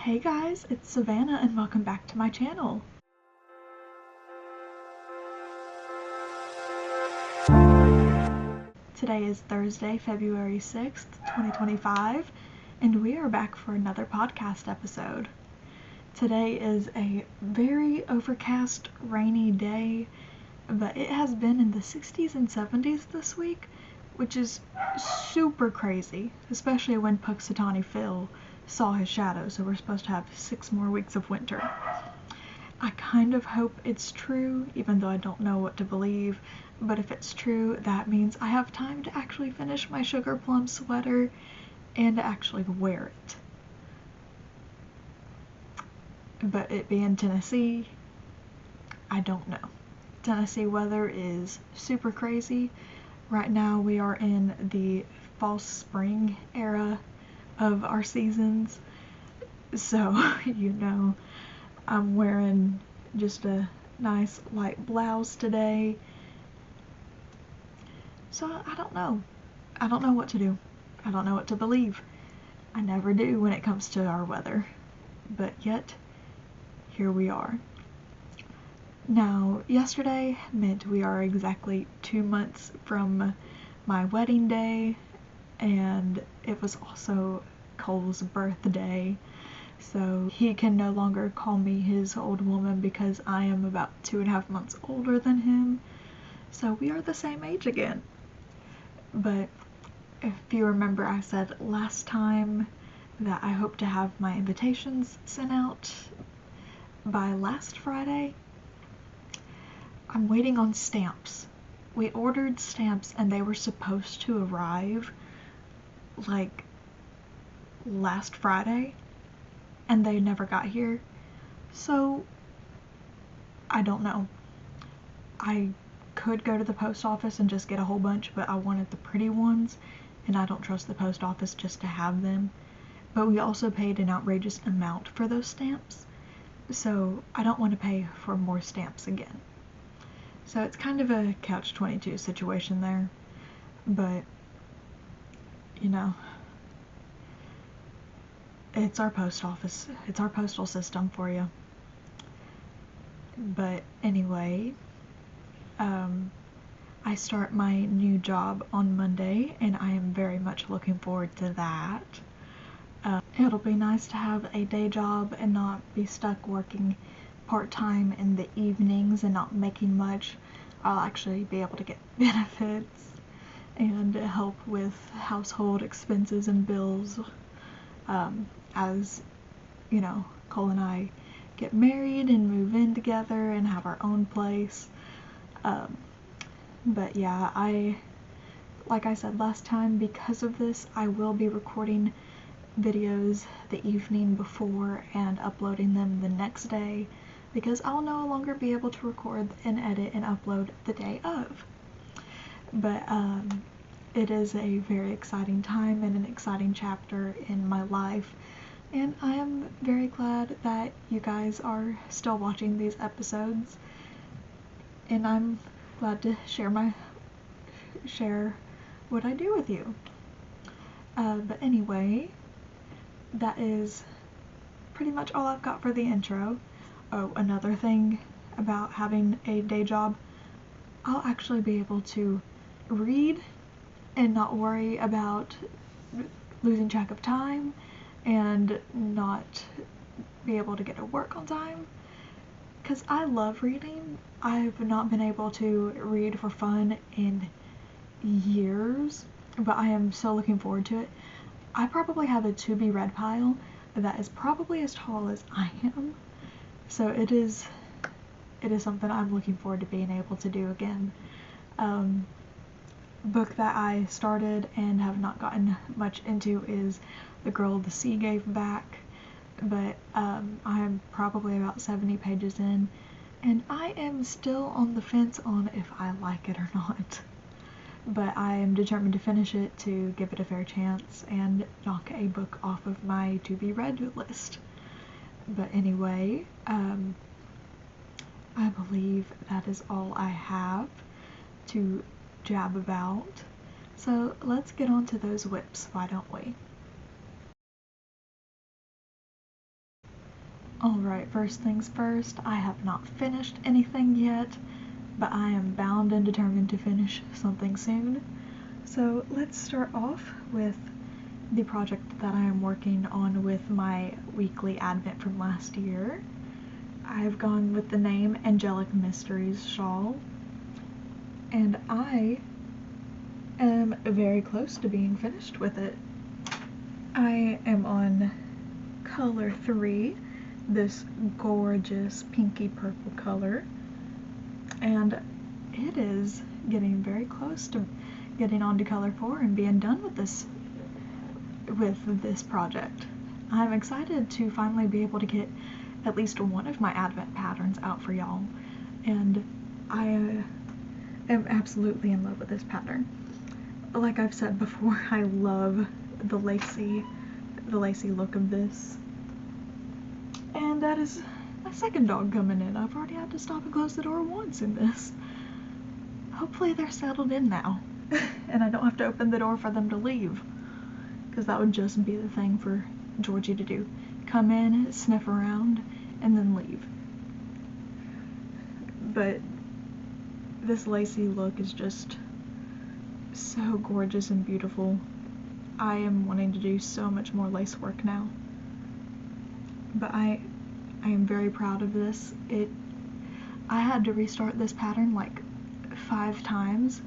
Hey guys, it's Savannah and welcome back to my channel. Today is Thursday, February 6th, 2025, and we are back for another podcast episode. Today is a very overcast, rainy day, but it has been in the 60s and 70s this week, which is super crazy, especially when Punxsutawney Phil saw his shadow, so we're supposed to have 6 more weeks of winter. I kind of hope it's true, even though I don't know what to believe, but if it's true, that means I have time to actually finish my sugar plum sweater and to actually wear it. But it being Tennessee, I don't know. Tennessee weather is super crazy. Right now we are in the false spring era of our seasons, so I'm wearing just a nice light blouse today, so I don't know what to do. I don't know what to believe. I never do when it comes to our weather, but yet here we are. Now, yesterday meant we are exactly 2 months from my wedding day, and it was also Cole's birthday, so he can no longer call me his old woman because I am about 2.5 months older than him, so we are the same age again. But if you remember, I said last time that I hope to have my invitations sent out by last Friday. I'm waiting on stamps. We ordered stamps and they were supposed to arrive like last Friday and they never got here, so I don't know. I could go to the post office and just get a whole bunch, but I wanted the pretty ones and I don't trust the post office just to have them. But we also paid an outrageous amount for those stamps, so I don't want to pay for more stamps again. So it's kind of a catch-22 situation there, but it's our post office, it's our postal system for you. But anyway, I start my new job on Monday and I am very much looking forward to that. It'll be nice to have a day job and not be stuck working part-time in the evenings and not making much. I'll actually be able to get benefits and help with household expenses and bills as Cole and I get married and move in together and have our own place. But yeah, like I said last time, because of this I will be recording videos the evening before and uploading them the next day, because I'll no longer be able to record and edit and upload the day of. But it is a very exciting time and an exciting chapter in my life, and I am very glad that you guys are still watching these episodes, and I'm glad to share what I do with you. But anyway, that is pretty much all I've got for the intro. Oh, another thing about having a day job, I'll actually be able to read and not worry about losing track of time and not be able to get to work on time, because I love reading. I've not been able to read for fun in years, but I am so looking forward to it. I probably have a to be read pile that is probably as tall as I am, so it is something I'm looking forward to being able to do again. Book that I started and have not gotten much into is The Girl the Sea Gave Back, but I'm probably about 70 pages in, and I am still on the fence on if I like it or not. But I am determined to finish it to give it a fair chance and knock a book off of my to be read list. But anyway, I believe that is all I have to jab about. So let's get on to those whips, why don't we? Alright, first things first, I have not finished anything yet, but I am bound and determined to finish something soon. So let's start off with the project that I am working on with my weekly advent from last year. I've gone with the name Angelic Mysteries shawl, and I am very close to being finished with it. I am on color 3, this gorgeous pinky purple color, and it is getting very close to getting on to color 4 and being done with this project. I'm excited to finally be able to get at least one of my advent patterns out for y'all, and I am absolutely in love with this pattern. Like I've said before, I love the lacy look of this. And that is my second dog coming in. I've already had to stop and close the door once in this. Hopefully they're settled in now and I don't have to open the door for them to leave, because that would just be the thing for Georgie to do. Come in, sniff around, and then leave. But this lacy look is just so gorgeous and beautiful. I am wanting to do so much more lace work now. But I am very proud of this. I had to restart this pattern like 5 times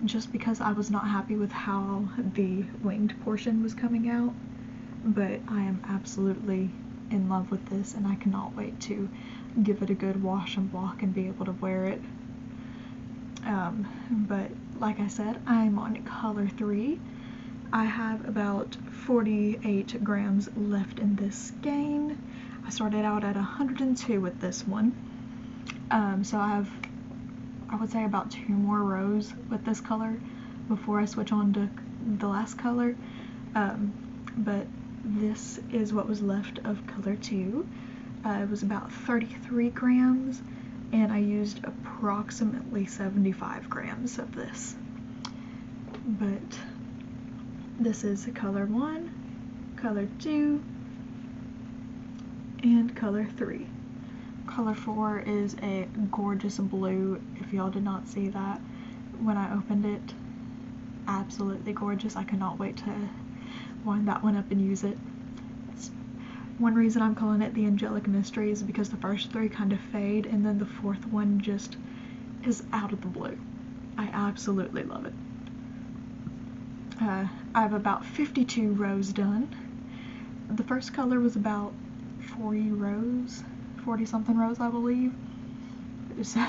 just because I was not happy with how the winged portion was coming out. But I am absolutely in love with this, and I cannot wait to give it a good wash and block and be able to wear it. But like I said, I'm on color 3. I have about 48 grams left in this skein. I started out at 102 with this one. So I would say about 2 more rows with this color before I switch on to the last color. But this is what was left of color 2. It was about 33 grams, and I used approximately 75 grams of this. But this is color 1, color 2, and color 3. Color 4 is a gorgeous blue, if y'all did not see that when I opened it. Absolutely gorgeous. I cannot wait to wind that one up and use it. One reason I'm calling it the Angelic Mystery is because the first 3 kind of fade, and then the 4th one just is out of the blue. I absolutely love it. I have about 52 rows done. The first color was about 40 something rows, I believe. So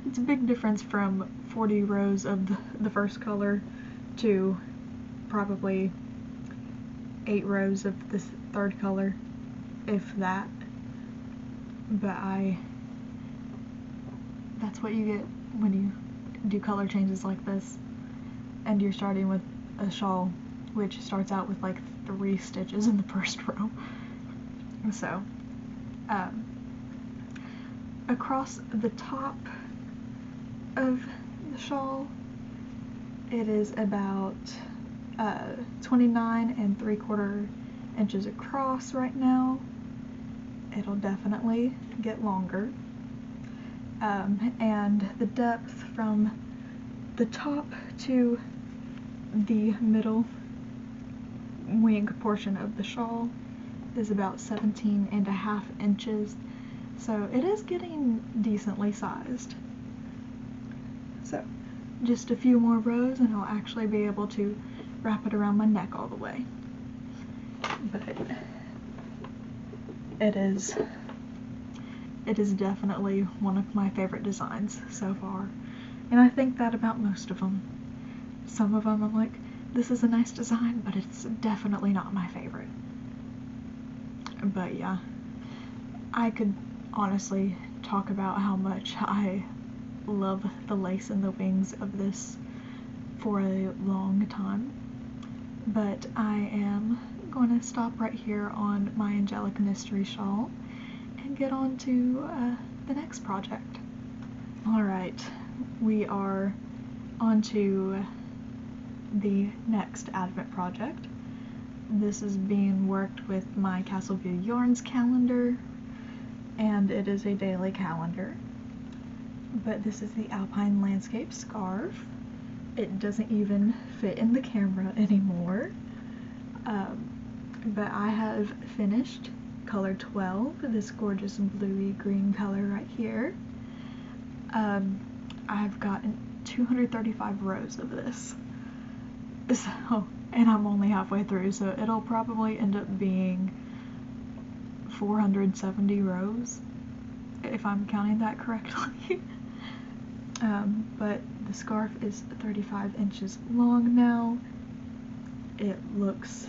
it's a big difference from 40 rows of the first color to probably 8 rows of this third color, if that. But that's what you get when you do color changes like this, and you're starting with a shawl which starts out with like 3 stitches in the first row. So across the top of the shawl, it is about 29 3/4 inches across right now. It'll definitely get longer. And the depth from the top to the middle wing portion of the shawl is about 17.5 inches. So it is getting decently sized. So just a few more rows and I'll actually be able to wrap it around my neck all the way. But it is definitely one of my favorite designs so far, and I think that about most of them. Some of them I'm like, this is a nice design, but it's definitely not my favorite. But yeah, I could honestly talk about how much I love the lace and the wings of this for a long time, but I am going to stop right here on my Angelic Mystery shawl and get on to the next project. Alright, we are on to the next advent project. This is being worked with my Castleview Yarns calendar, and it is a daily calendar. But this is the Alpine Landscape scarf. It doesn't even fit in the camera anymore. But I have finished color 12, this gorgeous bluey green color right here. I've gotten 235 rows of this. So, and I'm only halfway through, so it'll probably end up being 470 rows, if I'm counting that correctly. But the scarf is 35 inches long now. It looks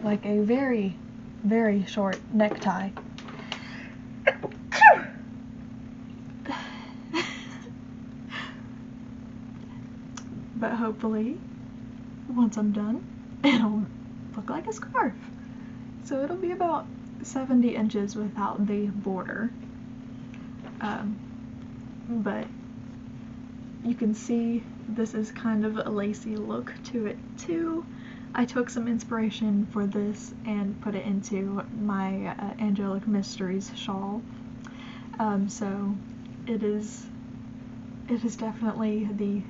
like a very, very short necktie. But hopefully, once I'm done, it'll look like a scarf. So it'll be about 70 inches without the border. But you can see this is kind of a lacy look to it too. I took some inspiration for this and put it into my Angelic Mysteries shawl. So it is definitely the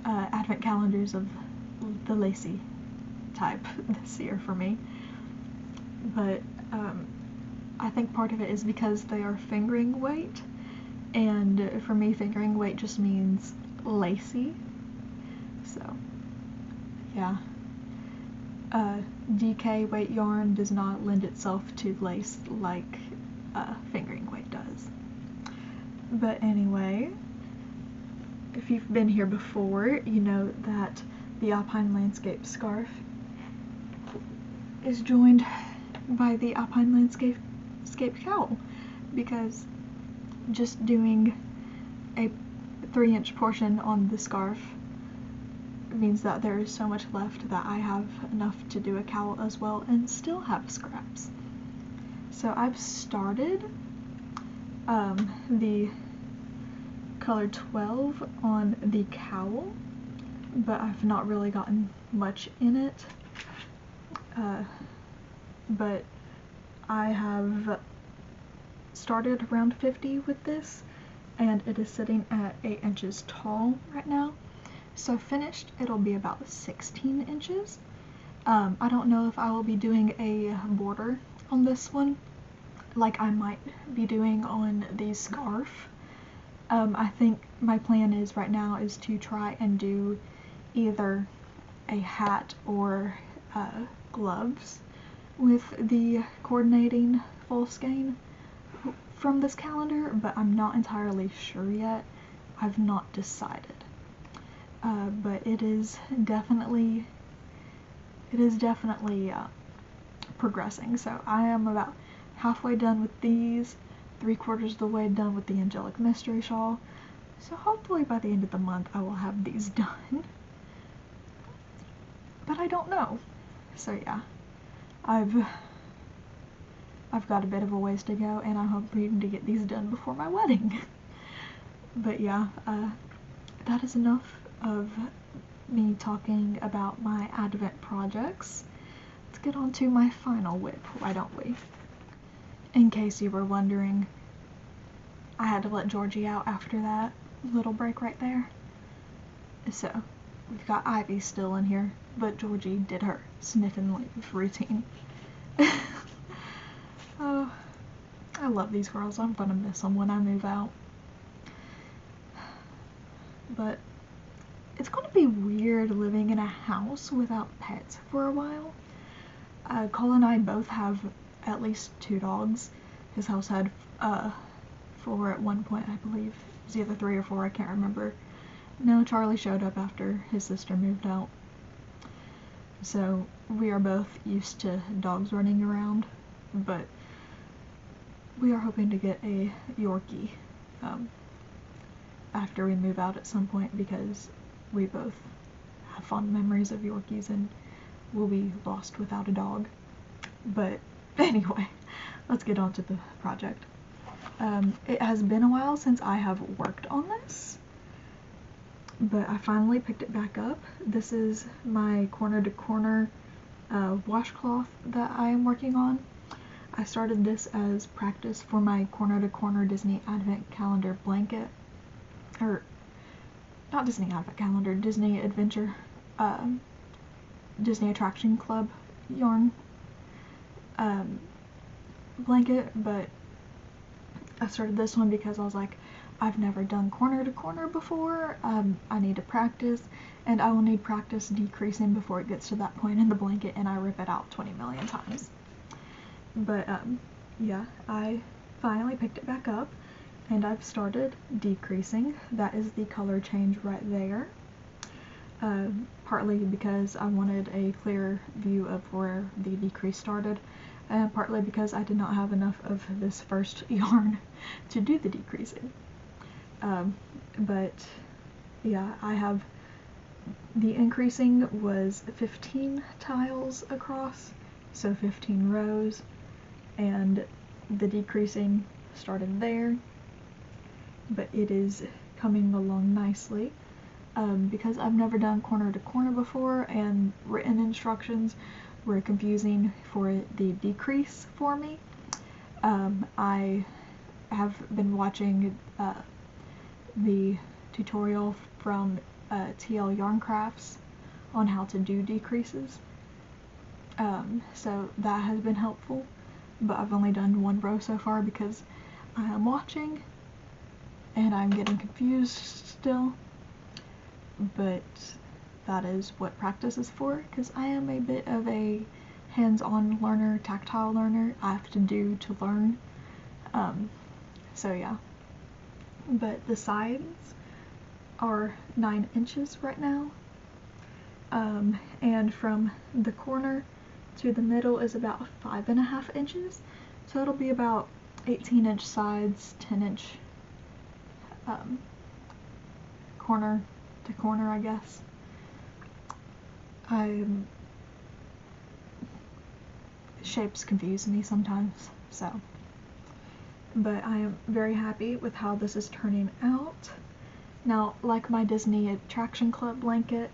advent calendars of the lacy type this year for me. But I think part of it is because they are fingering weight, and for me fingering weight just means lacy. So yeah. DK weight yarn does not lend itself to lace like fingering weight does. But anyway, if you've been here before, you know that the Alpine Landscape scarf is joined by the Alpine Landscape cowl, because just doing a 3-inch portion on the scarf means that there is so much left that I have enough to do a cowl as well and still have scraps. So I've started the color 12 on the cowl, but I've not really gotten much in it. But I have started around 50 with this, and it is sitting at 8 inches tall right now. So finished, it'll be about 16 inches. I don't know if I will be doing a border on this one, like I might be doing on the scarf. I think my plan is right now is to try and do either a hat or gloves with the coordinating full skein from this calendar, but I'm not entirely sure yet. I've not decided. But it is definitely progressing. So I am about halfway done with these, 3/4 of the way done with the Angelic Mystery shawl. So hopefully by the end of the month I will have these done. But I don't know. So yeah, I've got a bit of a ways to go, and I'm hoping to get these done before my wedding. But yeah, that is enough of me talking about my Advent projects. Let's get on to my final whip, why don't we? In case you were wondering, I had to let Georgie out after that little break right there. So, we've got Ivy still in here, but Georgie did her sniff and leave routine. Oh, I love these girls. I'm gonna miss them when I move out. But it's gonna be weird living in a house without pets for a while. Cole and I both have at least 2 dogs. His house had 4 at one point, I believe. It was either 3 or 4, I can't remember. No, Charlie showed up after his sister moved out. So we are both used to dogs running around, but we are hoping to get a Yorkie after we move out at some point, because we both have fond memories of Yorkies and will be lost without a dog. But anyway, let's get on to the project. It has been a while since I have worked on this, but I finally picked it back up. This is my corner to corner washcloth that I am working on. I started this as practice for my corner to corner Disney Advent Calendar blanket, or not Disney Advent Calendar, Disney Adventure, Disney Attraction Club yarn blanket, but I started this one because I was like, I've never done corner to corner before, I need to practice, and I will need practice decreasing before it gets to that point in the blanket and I rip it out 20 million times. But yeah, I finally picked it back up and I've started decreasing. That is the color change right there. Partly because I wanted a clear view of where the decrease started, and partly because I did not have enough of this first yarn to do the decreasing. But yeah, I have, the increasing was 15 tiles across, so 15 rows, and the decreasing started there, but it is coming along nicely. Because I've never done corner to corner before and written instructions were confusing for the decrease for me, I have been watching the tutorial from TL Yarn Crafts on how to do decreases, so that has been helpful, but I've only done one row so far because I am watching and I'm getting confused still. But that is what practice is for, because I am a bit of a hands-on learner, tactile learner. I have to do to learn. So yeah. But the sides are 9 inches right now. And from the corner to the middle is about 5.5 inches. So it'll be about 18-inch sides, 10-inch corner to corner, I guess. Shapes confuse me sometimes, so. But I am very happy with how this is turning out. Now, like my Disney Attraction Club blanket,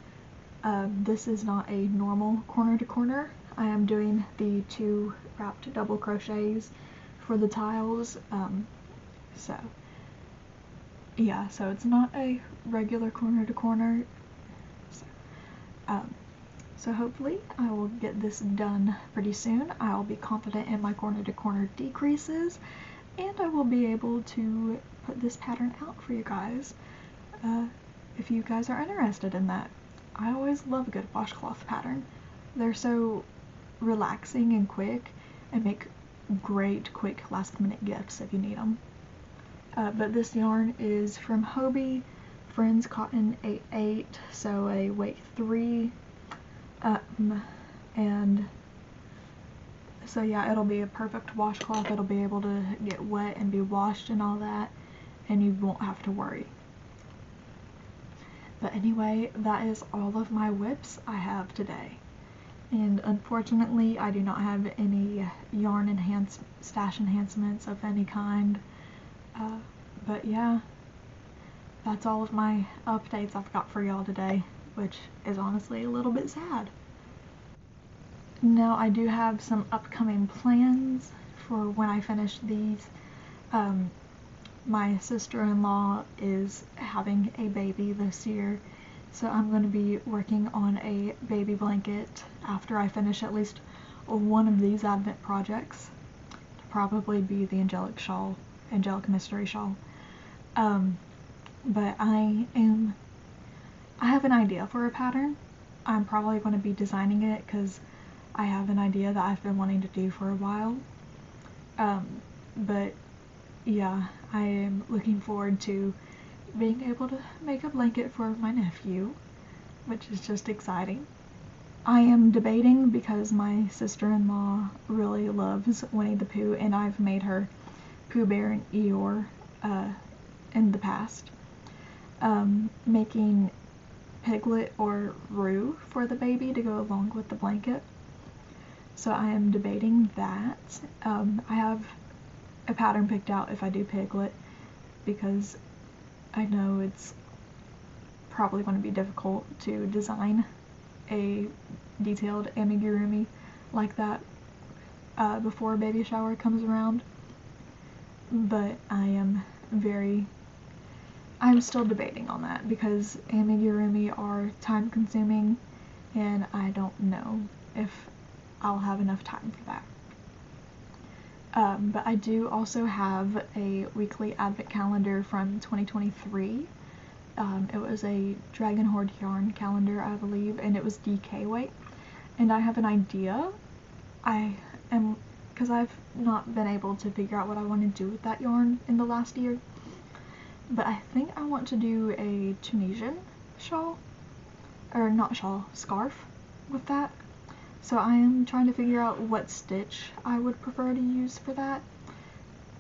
this is not a normal corner to corner. I am doing the 2 wrapped double crochets for the tiles, so yeah, so it's not a regular corner to corner. So hopefully I will get this done pretty soon. I'll be confident in my corner to corner decreases, and I will be able to put this pattern out for you guys if you guys are interested in that. I always love a good washcloth pattern. They're so relaxing and quick and make great quick last minute gifts if you need them. But this yarn is from Hobie, Friends Cotton 88, so a weight 3, and so yeah, it'll be a perfect washcloth. It'll be able to get wet and be washed and all that, and you won't have to worry. But anyway, that is all of my whips I have today. And unfortunately, I do not have any yarn stash enhancements of any kind. But yeah, that's all of my updates I've got for y'all today, which is honestly a little bit sad. Now, I do have some upcoming plans for when I finish these. My sister-in-law is having a baby this year, so I'm going to be working on a baby blanket after I finish at least one of these Advent projects. It'll probably be the Angelic Mystery Shawl. But I have an idea for a pattern. I'm probably going to be designing it because I have an idea that I've been wanting to do for a while. But yeah, I am looking forward to being able to make a blanket for my nephew, which is just exciting. I am debating because my sister-in-law really loves Winnie the Pooh, and I've made her Pooh Bear and Eeyore in the past. Making Piglet or Roo for the baby to go along with the blanket. So I am debating that. I have a pattern picked out if I do Piglet, because I know it's probably going to be difficult to design a detailed amigurumi like that before baby shower comes around, but I'm still debating on that because amigurumi are time consuming and I don't know if I'll have enough time for that. But I do also have a weekly advent calendar from 2023. It was a Dragon Horde yarn calendar, I believe, and it was DK weight. And I have an idea. Because I've not been able to figure out what I want to do with that yarn in the last year. But I think I want to do a Tunisian shawl, or not shawl, scarf with that. So I am trying to figure out what stitch I would prefer to use for that.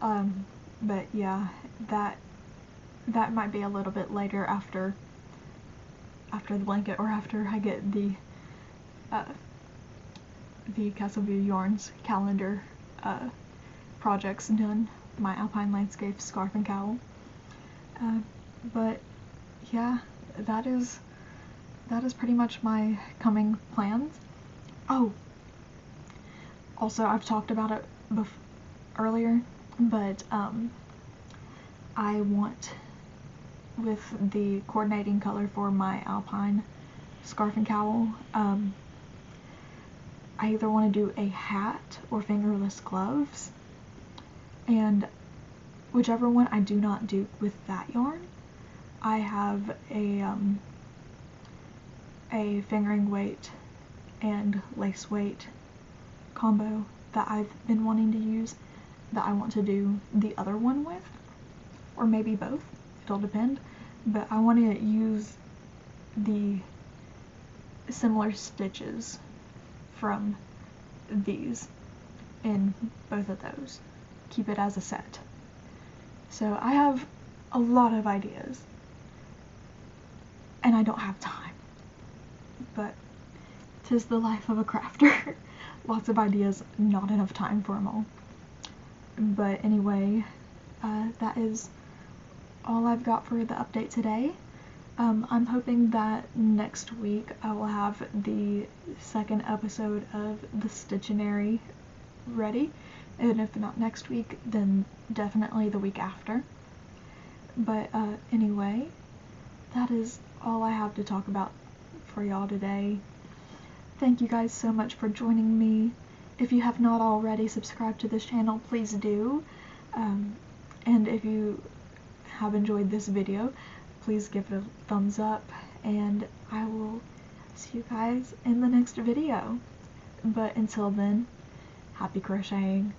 But yeah, that might be a little bit later after the blanket, or after I get the Castleview Yarns calendar projects done, my Alpine Landscape scarf and cowl. But yeah, that is pretty much my coming plans. Oh, also I've talked about it earlier, but I want, with the coordinating color for my Alpine scarf and cowl, I either want to do a hat or fingerless gloves, and whichever one I do not do with that yarn, I have a fingering weight and lace weight combo that I've been wanting to use that I want to do the other one with, or maybe both, it'll depend, but I want to use the similar stitches from these in both of those, keep it as a set. So I have a lot of ideas and I don't have time, but 'tis the life of a crafter. Lots of ideas, not enough time for them all. But anyway, that is all I've got for the update today. I'm hoping that next week I will have the second episode of the Stitchionary ready, and if not next week, then definitely the week after. But anyway, that is all I have to talk about for y'all today. Thank you guys so much for joining me. If you have not already subscribed to this channel, please do. And if you have enjoyed this video, please give it a thumbs up, and I will see you guys in the next video. But until then, happy crocheting.